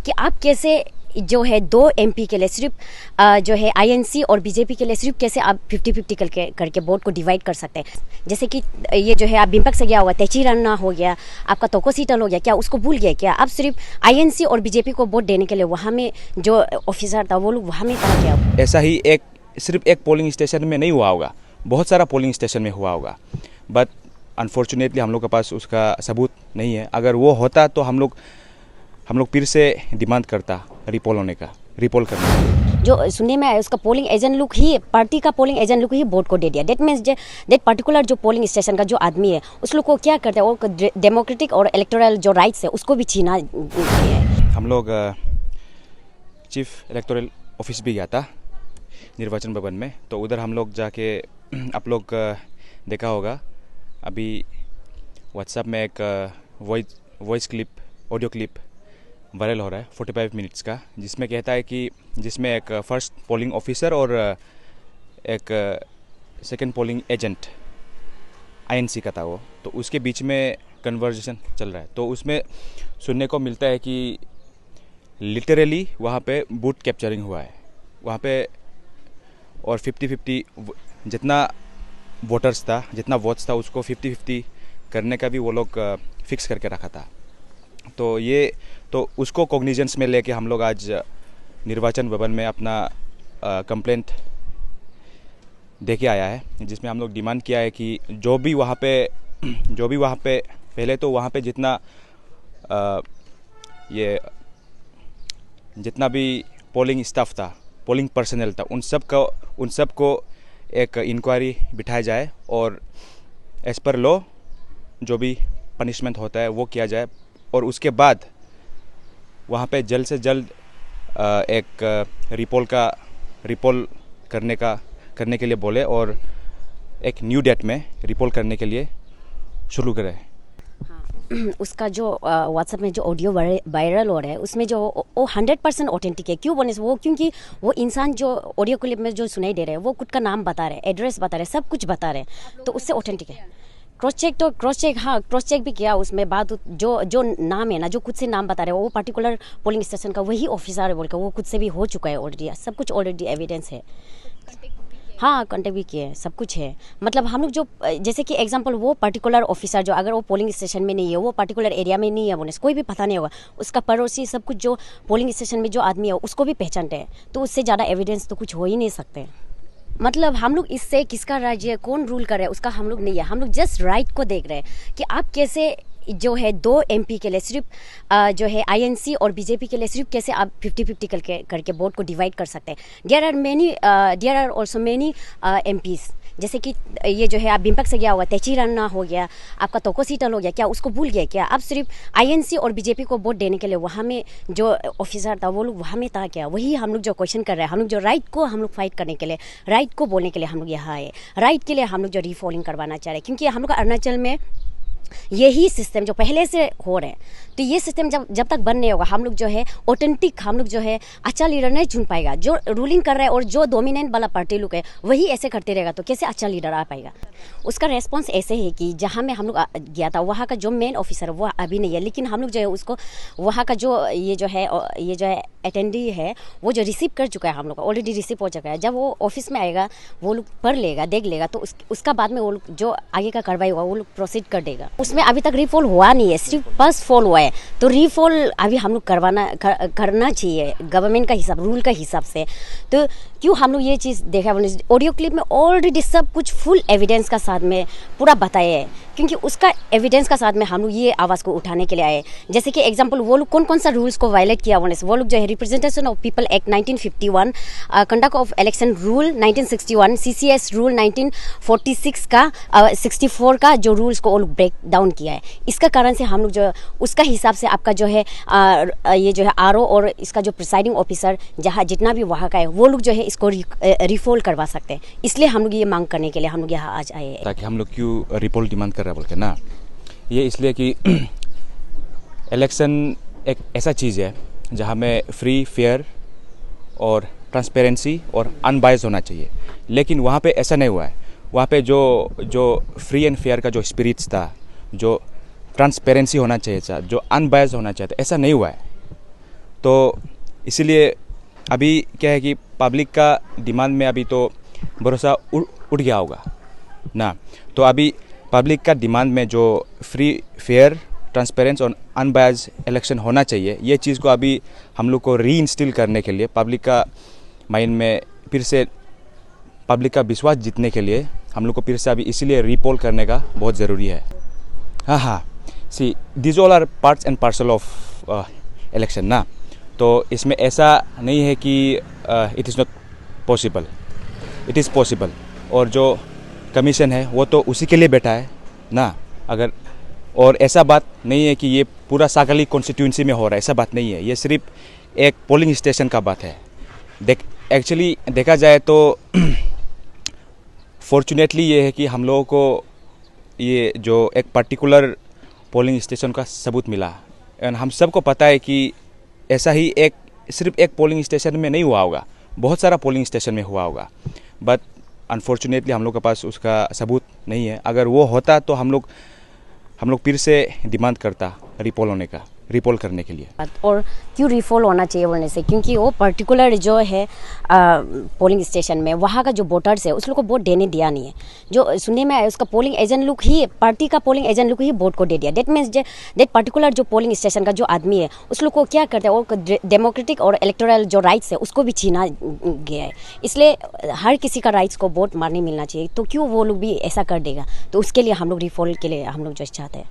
कि आप कैसे जो है दो एमपी के लिए सिर्फ जो है आईएनसी और बीजेपी के लिए सिर्फ कैसे आप 50-50 करके वोट को डिवाइड कर सकते हैं। जैसे कि ये जो है आप बिम्पक से गया होगा, तेची रन्ना हो गया, आपका तोको सीटल हो गया, क्या उसको भूल गया क्या? आप सिर्फ आईएनसी और बीजेपी को वोट देने के लिए वहाँ में जो ऑफिसर था वो लोग वहाँ में था क्या? ऐसा ही सिर्फ एक पोलिंग स्टेशन में नहीं हुआ होगा, बहुत सारा पोलिंग स्टेशन में हुआ होगा, बट अनफॉर्चुनेटली हम लोग के पास उसका सबूत नहीं है। अगर वो होता तो हम लोग फिर से डिमांड करता रिपोल होने का, रिपोल करने का। जो सुनने में आया उसका पोलिंग एजेंट लोग ही, पार्टी का पोलिंग एजेंट लोग ही वोट को दे दिया। दैट मीन्स दैट पर्टिकुलर जो पोलिंग स्टेशन का जो आदमी है उस लोग को क्या करते हैं, वो डेमोक्रेटिक और इलेक्टोरल जो राइट्स है उसको भी छीना है। हम लोग चीफ इलेक्टोरल ऑफिस भी गया था निर्वाचन भवन में, तो उधर हम लोग जाके आप लोग देखा होगा अभी व्हाट्सएप में एक voice clip, audio clip viral हो रहा है 45 मिनट्स का, जिसमें कहता है कि जिसमें एक फर्स्ट पोलिंग ऑफिसर और एक सेकंड पोलिंग एजेंट आईएनसी का था वो, तो उसके बीच में कन्वर्सेशन चल रहा है। तो उसमें सुनने को मिलता है कि लिटरली वहाँ पे बूथ कैप्चरिंग हुआ है वहाँ पे, और 50-50 जितना वोटर्स था, जितना वोट्स था उसको 50-50 करने का भी वो लोग फिक्स करके रखा था। तो उसको कॉग्निजेंस में लेके हम लोग आज निर्वाचन भवन में अपना कंप्लेंट देके आया है, जिसमें हम लोग डिमांड किया है कि जो भी वहाँ पे पहले तो वहाँ पे जितना भी पोलिंग स्टाफ था, पोलिंग पर्सनल था, उन सब को एक इंक्वायरी बिठाया जाए और एज पर लॉ जो भी पनिशमेंट होता है वो किया जाए, और उसके बाद वहाँ पे जल्द से जल्द एक रिपोल करने के लिए बोले और एक न्यू डेट में रिपोल करने के लिए शुरू करें। हाँ, उसका जो व्हाट्सएप में जो ऑडियो वायरल हो रहा है उसमें जो वो 100% ऑथेंटिक है। क्यों बोले वो? क्योंकि वो इंसान जो ऑडियो क्लिप में जो सुनाई दे रहे हैं वो खुद का नाम बता रहे हैं, एड्रेस बता रहे हैं, सब कुछ बता रहे हैं, तो उससे ऑथेंटिक है। क्रॉस चेक भी किया उसमें बात, जो नाम है ना, जो खुद से नाम बता रहे हैं वो पर्टिकुलर पोलिंग स्टेशन का वही ऑफिसर है बोलकर वो खुद से भी हो चुका है ऑलरेडी, सब कुछ ऑलरेडी एविडेंस है। हाँ, कांटेक्ट भी किए, सब कुछ है। मतलब हम लोग जो जैसे कि एग्जांपल वो पर्टिकुलर ऑफिसर जो अगर वो पोलिंग स्टेशन में नहीं है, वो पर्टिकुलर एरिया में नहीं है, बोले कोई भी पता नहीं होगा, उसका पड़ोसी सब कुछ जो पोलिंग स्टेशन में जो आदमी है उसको भी पहचानते हैं, तो उससे ज़्यादा एविडेंस तो कुछ हो ही नहीं सकते। मतलब हम लोग इससे किसका राज्य कौन रूल कर रहा है उसका हम लोग नहीं है, हम लोग जस्ट राइट को देख रहे हैं कि आप कैसे जो है दो एमपी के लिए सिर्फ जो है आईएनसी और बीजेपी के लिए सिर्फ कैसे आप 50-50 करके वोट को डिवाइड कर सकते हैं। There are also many MPs, जैसे कि ये जो है आप बिम्पक से गया होगा, तेची रन्ना हो गया, आपका तोको सीटल हो गया, क्या उसको भूल गया क्या? आप सिर्फ आईएनसी और बीजेपी को वोट देने के लिए वहाँ में जो ऑफिसर था वो लोग वहाँ में था क्या? वही हम लोग जो क्वेश्चन कर रहे हैं, हम लोग जो राइट को हम लोग फाइट करने के लिए, राइट को बोलने के लिए हम लोग यहाँ आए, राइट के लिए हम लोग जो रीफॉलिंग करवाना चाह रहे हैं, क्योंकि हम लोग अरुणाचल में यही सिस्टम जो पहले से हो रहे हैं, तो ये सिस्टम जब तक बन नहीं होगा हम लोग जो है ऑथेंटिक, हम लोग जो है अच्छा लीडर नहीं चुन पाएगा। जो रूलिंग कर रहा है और जो डोमिनेंट वाला पार्टी लोग है वही ऐसे करते रहेगा तो कैसे अच्छा लीडर आ पाएगा? उसका रेस्पॉन्स ऐसे है कि जहाँ में हम लोग गया था वहाँ का जो मेन ऑफिसर वो अभी नहीं है, लेकिन हम लोग जो है उसको वहाँ का जो ये जो है अटेंडी है वो जो रिसीव कर चुका है, हम लोग ऑलरेडी रिसीव हो चुका है। जब वो ऑफिस में आएगा वो लोग पढ़ लेगा, देख लेगा, तो उसका बाद में वो लोग जो आगे का कार्रवाई हुआ वो लोग प्रोसीड कर देगा। उसमें अभी तक रीफॉल हुआ नहीं है, सिर्फ फर्स्ट फॉल हुआ है, तो रीफॉल अभी हम लोग करना चाहिए गवर्नमेंट का हिसाब, रूल का हिसाब से। तो क्यों हम लोग ये चीज़ देखा, ऑडियो क्लिप में ऑलरेडी सब कुछ फुल एविडेंस का साथ में पूरा बताया है, क्योंकि उसका एविडेंस का साथ में हम लोग ये आवाज़ को उठाने के लिए आए। जैसे कि एग्जांपल वो लोग कौन सा रूल्स को वायलेट किया, वो लोग जो है representation of people act 1951, conduct of election rule 1961, CCS rule 1946 का 64 का जो रूल्स को वो लोग ब्रेक डाउन किया है। इसका कारण से हम लोग जो उसका हिसाब से आपका जो है ये जो है आरओ और इसका जो प्रिसाइडिंग ऑफिसर जहाँ जितना भी वहाँ का है वो लोग जो है इसको रिफॉल करवा सकते हैं। इसलिए हम लोग ये मांग करने के लिए हम लोग यहाँ आज आए हैं। ताकि हम लोग क्यों रिपोल डिमांड कर रहे हैं बोल के ना, ये इसलिए कि इलेक्शन एक ऐसा चीज़ है जहाँ में फ्री, फेयर और ट्रांसपेरेंसी और अनबायस होना चाहिए, लेकिन वहाँ पे ऐसा नहीं हुआ है। वहाँ पे जो फ्री एंड फेयर का जो स्पिरिट्स था, जो ट्रांसपेरेंसी होना चाहिए था, जो अनबायस होना चाहिए था, ऐसा नहीं हुआ है। तो इसीलिए अभी क्या है कि पब्लिक का डिमांड में अभी तो भरोसा उठ गया होगा ना। तो अभी पब्लिक का डिमांड में जो फ्री फेयर ट्रांसपेरेंट और अनबायस्ड इलेक्शन होना चाहिए, ये चीज़ को अभी हम लोग को री इंस्टिल करने के लिए, पब्लिक का माइंड में फिर से पब्लिक का विश्वास जीतने के लिए हम लोग को फिर से अभी इसीलिए रीपोल करने का बहुत ज़रूरी है। हाँ, see this all are parts and parcel of election ना। तो इसमें ऐसा नहीं है कि it is not possible, it is possible. और जो कमीशन है वो तो उसी के लिए बैठा है ना। अगर और ऐसा बात नहीं है कि ये पूरा सागाली कॉन्स्टिट्यूंसी में हो रहा है, ऐसा बात नहीं है। ये सिर्फ एक पोलिंग स्टेशन का बात है। एक्चुअली देखा जाए तो फॉर्चुनेटली ये है कि हम लोगों को ये जो एक पर्टिकुलर पोलिंग स्टेशन का सबूत मिला। एंड हम सबको पता है कि ऐसा ही सिर्फ एक पोलिंग स्टेशन में नहीं हुआ होगा, बहुत सारा पोलिंग स्टेशन में हुआ होगा। बट अनफॉर्चुनेटली हम लोग के पास उसका सबूत नहीं है। अगर वो होता तो हम लोग फिर से डिमांड करता रिपोल करने के लिए। और क्यों रिफॉल होना चाहिए बोलने से, क्योंकि वो पर्टिकुलर जो है पोलिंग स्टेशन में वहाँ का जो वोटर्स है उस लोग को वोट देने दिया नहीं है। जो सुनने में आया उसका पोलिंग एजेंट लोग ही, पार्टी का पोलिंग एजेंट लोग ही वोट को दे दिया। डेट मीन्स डेट पर्टिकुलर जो पोलिंग स्टेशन का जो आदमी है उस लोग को क्या करते हैं, वो डेमोक्रेटिक और इलेक्टोरल जो राइट्स है उसको भी छीना गया है। इसलिए हर किसी का राइट्स को वोट मारने मिलना चाहिए। तो क्यों वो लोग भी ऐसा कर देगा, तो उसके लिए हम लोग रिफॉल के लिए हम लोग जो चाहते हैं।